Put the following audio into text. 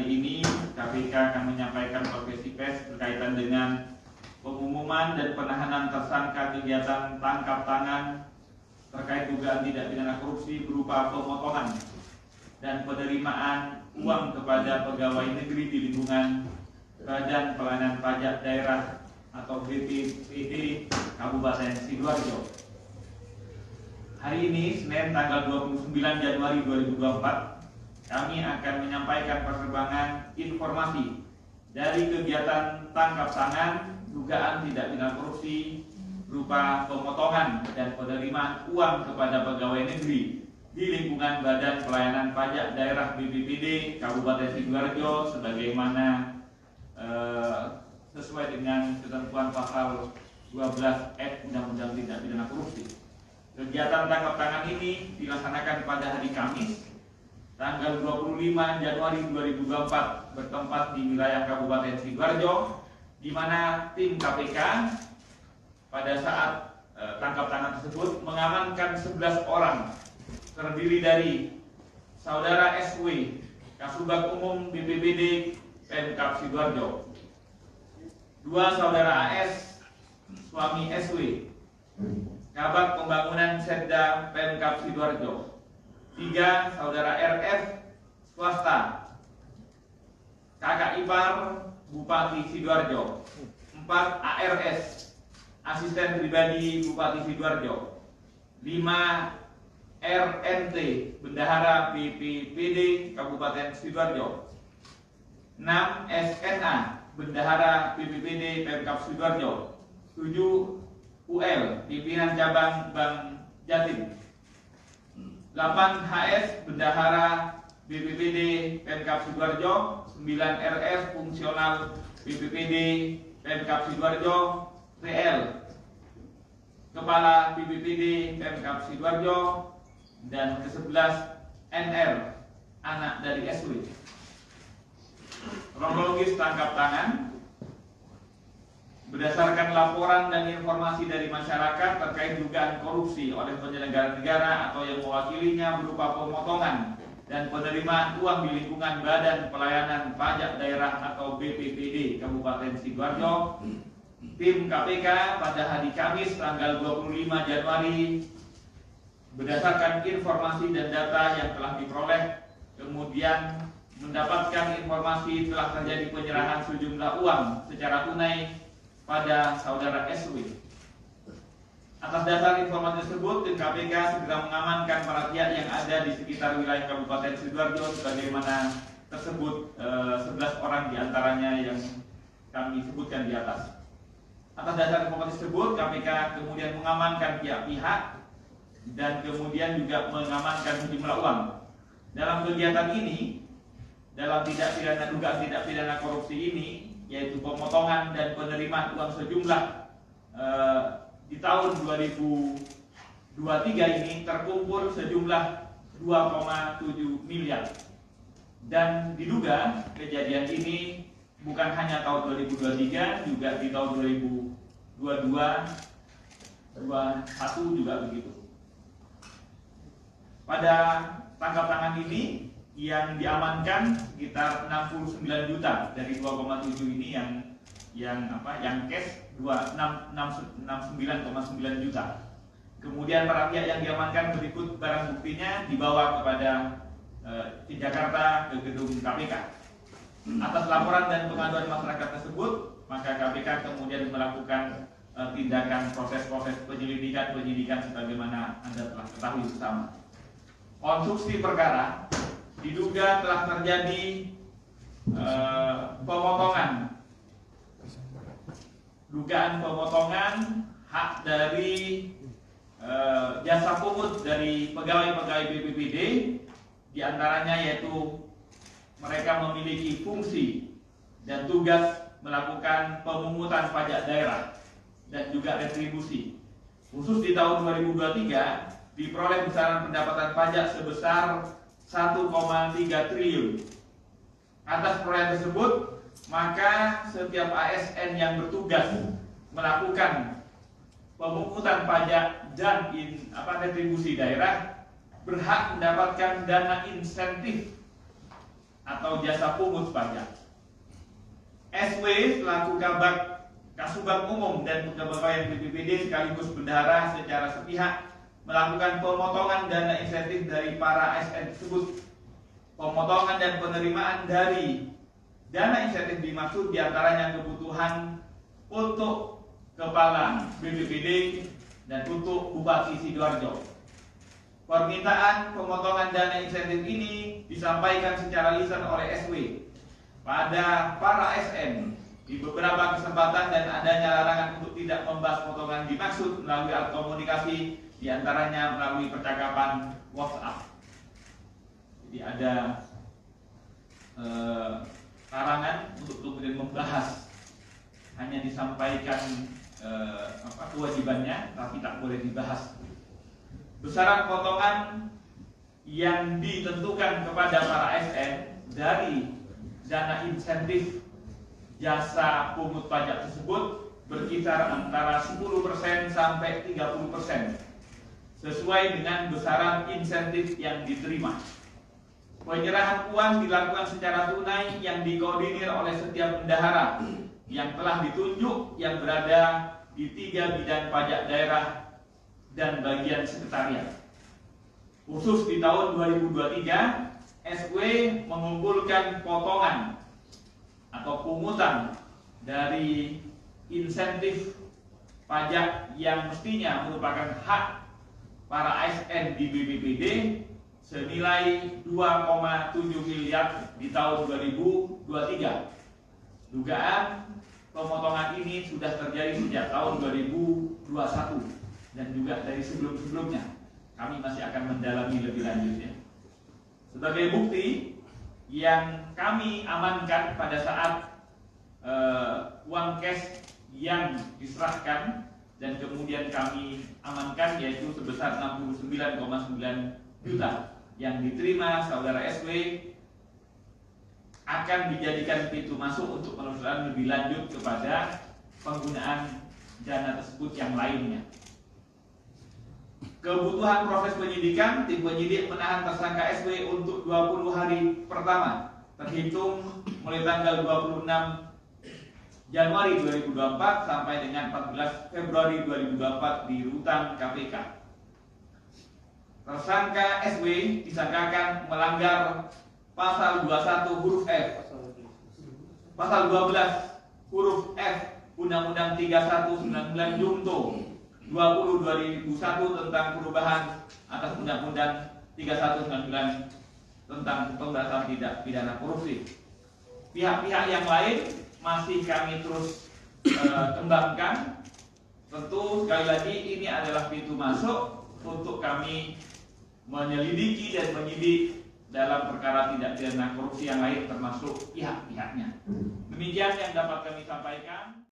hari ini KPK akan menyampaikan konferensi pers berkaitan dengan pengumuman dan penahanan tersangka kegiatan tangkap tangan terkait dugaan tindak pidana korupsi berupa pemotongan dan penerimaan uang kepada pegawai negeri di lingkungan Badan Pelayanan Pajak Daerah atau BPPD Kabupaten Sidoarjo. Hari ini, Senin tanggal 29 Januari 2024, kami akan menyampaikan perkembangan informasi dari kegiatan tangkap tangan dugaan tindak pidana korupsi berupa pemotongan dan penerimaan uang kepada pegawai negeri di lingkungan Badan Pelayanan Pajak Daerah BPPD Kabupaten Sidoarjo sebagaimana sesuai dengan ketentuan pasal 12 Undang-Undang Tindak Pidana Korupsi. Kegiatan tangkap tangan ini dilaksanakan pada hari Kamis tanggal 25 Januari 2024 bertempat di wilayah Kabupaten Sidoarjo, di mana tim KPK pada saat tangkap tangan tersebut mengamankan 11 orang terdiri dari Saudara SW, Kasubag Umum BPBD Pemkab Sidoarjo, 2 Saudara AS, suami SW, Kabag Pembangunan Setda Pemkab Sidoarjo, 3 Saudara RF, swasta, kakak ipar Bupati Sidoarjo, 4 ARS, asisten pribadi Bupati Sidoarjo, 5 RNT, Bendahara BPPD Kabupaten Sidoarjo, 6 SNA, Bendahara BPPD Pemkab Sidoarjo, 7 UL, pimpinan cabang Bank Jatim, 8 HS, Bendahara BPPD Pemkab Sidoarjo, 9 RS, fungsional BPPD Pemkab Sidoarjo, TL, Kepala BPPD Pemkab Sidoarjo, dan ke-11 NR, anak dari SW. Kronologis tangkap tangan berdasarkan laporan dan informasi dari masyarakat terkait dugaan korupsi oleh penyelenggara negara atau yang mewakilinya berupa pemotongan dan penerimaan uang di lingkungan Badan Pelayanan Pajak Daerah atau BPPD Kabupaten Sidoarjo, tim KPK pada hari Kamis tanggal 25 Januari berdasarkan informasi dan data yang telah diperoleh, kemudian mendapatkan informasi telah terjadi penyerahan sejumlah uang secara tunai pada Saudara SW. Atas dasar informasi tersebut, tim KPK segera mengamankan para pihak yang ada di sekitar wilayah Kabupaten Sidoarjo sebagaimana tersebut, 11 orang diantaranya yang kami sebutkan di atas. Atas dasar informasi tersebut, KPK kemudian mengamankan pihak-pihak dan kemudian juga mengamankan sejumlah uang. Dalam kegiatan ini, dalam dugaan tindak pidana korupsi ini, yaitu pemotongan dan penerimaan uang sejumlah di tahun 2023 ini terkumpul sejumlah 2,7 miliar. Dan diduga kejadian ini bukan hanya tahun 2023, juga di tahun 2022, 2021 juga begitu. Pada tangkap tangan ini yang diamankan sekitar 69 juta dari 2,7 ini yang cash 69,9 juta. Kemudian para pihak yang diamankan berikut barang buktinya dibawa kepada Jakarta ke gedung KPK. Atas laporan dan pengaduan masyarakat tersebut, maka KPK kemudian melakukan tindakan proses penyidikan sebagaimana Anda telah ketahui bersama. Konstruksi perkara diduga telah terjadi pemotongan, dugaan pemotongan hak dari jasa pungut dari pegawai-pegawai BPPD, diantaranya yaitu mereka memiliki fungsi dan tugas melakukan pemungutan pajak daerah dan juga retribusi. Khusus di tahun 2023 diperoleh besaran pendapatan pajak sebesar 1,3 triliun. Atas perolehan tersebut, maka setiap ASN yang bertugas melakukan pemungutan pajak dan retribusi daerah berhak mendapatkan dana insentif atau jasa pungut pajak. SW selaku Kabag Kasubag Umum dan Kepegawaian BPBD sekaligus bendahara secara sepihak melakukan pemotongan dana insentif dari para ASN tersebut. Pemotongan dan penerimaan dari dana insentif dimaksud diantaranya kebutuhan untuk Kepala BPBD dan untuk Bupati Sidoarjo. Permintaan pemotongan dana insentif ini disampaikan secara lisan oleh SW pada para ASN di beberapa kesempatan dan adanya larangan untuk tidak membahas potongan dimaksud melalui alat komunikasi, diantaranya melalui percakapan WhatsApp. Jadi ada larangan untuk kemudian membahas, hanya disampaikan kewajibannya, tapi tak boleh dibahas. Besaran potongan yang ditentukan kepada para ASN dari dana insentif jasa pungut pajak tersebut berkisar antara 10% sampai 30% sesuai dengan besaran insentif yang diterima. Penyerahan uang dilakukan secara tunai yang dikoordinir oleh setiap bendahara yang telah ditunjuk yang berada di 3 bidang pajak daerah dan bagian sekretariat. Khusus di tahun 2023, SW mengumpulkan potongan atau pungutan dari insentif pajak yang mestinya merupakan hak para ASN di BPBD senilai 2,7 miliar di tahun 2023. Dugaan pemotongan ini sudah terjadi sejak tahun 2021 dan juga dari sebelum-sebelumnya. Kami masih akan mendalami lebih lanjutnya. Sebagai bukti yang kami amankan pada saat uang cash yang diserahkan dan kemudian kami amankan yaitu sebesar 69,9 juta yang diterima saudara SW akan dijadikan pintu masuk untuk penelusuran lebih lanjut kepada penggunaan dana tersebut yang lainnya. Kebutuhan proses penyidikan, tim penyidik menahan tersangka SW untuk 20 hari pertama terhitung mulai tanggal 26 Januari 2024 sampai dengan 14 Februari 2024 di rutan KPK. Tersangka SW disangkakan melanggar pasal 21 huruf F, pasal 12 huruf F Undang-Undang 3199 Junto 20/2001 tentang perubahan atas Undang-Undang 3199 tentang pemberantasan tindak pidana korupsi. Pihak-pihak yang lain masih kami terus kembangkan. Tentu sekali lagi ini adalah pintu masuk untuk kami menyelidiki dan menyidik dalam perkara tindak pidana korupsi yang lain termasuk pihak-pihaknya. Demikian yang dapat kami sampaikan.